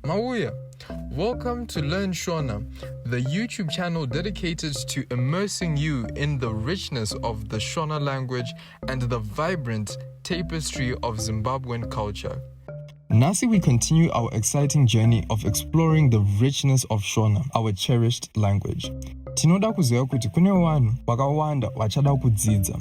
Mawuya, welcome to Learn Shona, the YouTube channel dedicated to immersing you in the richness of the Shona language and the vibrant tapestry of Zimbabwean culture. Nasi, we continue our exciting journey of exploring the richness of Shona, our cherished language. Tinoda kuziva kuti kune vanhu vakawanda vachada kudzidza.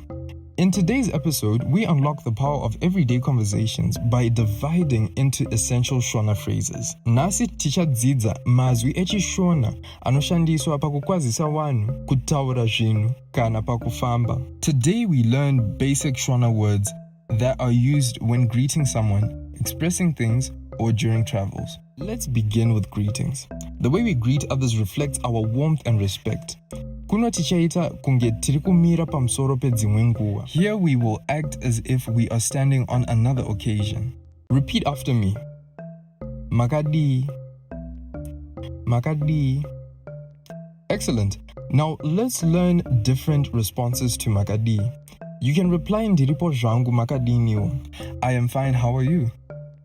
In today's episode, we unlock the power of everyday conversations by dividing into essential Shona phrases. Nasi tichadzidza mazwi echiShona anoshandiswa pakukwazisa vanhu kutaura zvinhu kana pakufamba. Today we learn basic Shona words that are used when greeting someone, expressing things, or during travels. Let's begin with greetings. The way we greet others reflects our warmth and respect. Kuno tichaita kunge tiri kumira pamusoro pedzimwe nguva. Here we will act as if we are standing on another occasion. Repeat after me. Makadi. Makadi. Excellent. Now let's learn different responses to makadi. You can reply in ndiripo zvangu makadiniwo. I am fine, how are you?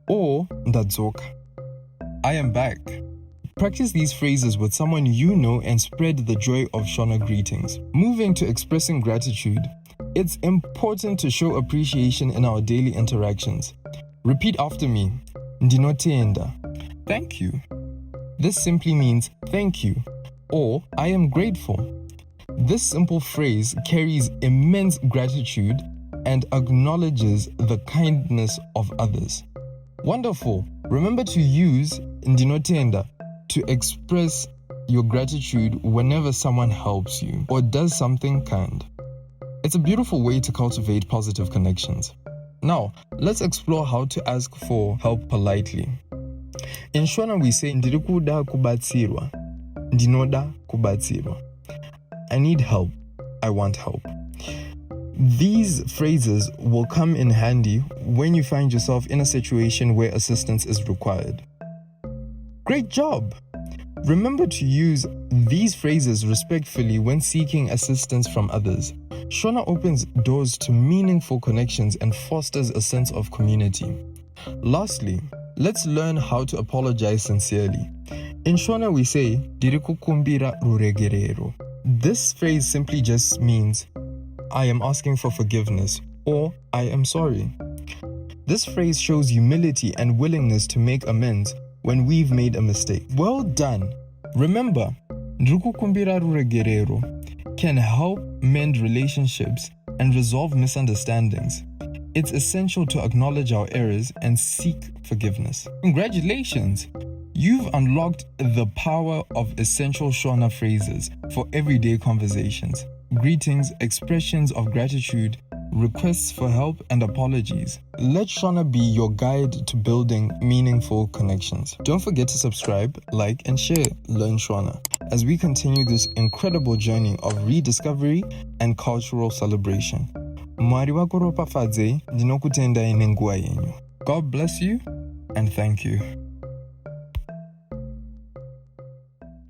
Or ndadzoka. I am back. Practice these phrases with someone you know and spread the joy of Shona greetings. Moving to expressing gratitude, it's important to show appreciation in our daily interactions. Repeat after me. Ndinotenda. Thank you. This simply means thank you or I am grateful. This simple phrase carries immense gratitude and acknowledges the kindness of others. Wonderful. Remember to use ndinotenda to express your gratitude whenever someone helps you or does something kind. It's a beautiful way to cultivate positive connections. Now, let's explore how to ask for help politely. In Shona, we say, ndirikuda kubatsirwa, ndinoda kubatsirwa. I need help. I want help. These phrases will come in handy when you find yourself in a situation where assistance is required. Great job! Remember to use these phrases respectfully when seeking assistance from others. Shona opens doors to meaningful connections and fosters a sense of community. Lastly, let's learn how to apologize sincerely. In Shona, we say, "Dirikukumbira ruregerero." This phrase simply just means, I am asking for forgiveness, or I am sorry. This phrase shows humility and willingness to make amends when we've made a mistake. Well done. Remember, "Ndikukumbira ruregerero" can help mend relationships and resolve misunderstandings. It's essential to acknowledge our errors and seek forgiveness. Congratulations! You've unlocked the power of essential Shona phrases for everyday conversations. Greetings, expressions of gratitude, requests for help, and apologies. Let Shona be your guide to building meaningful connections. Don't forget to subscribe, like, and share Learn Shona as we continue this incredible journey of rediscovery and cultural celebration. Mwari wako ropafadze, ndinokutenda ine nguva yenyu. God bless you and thank you.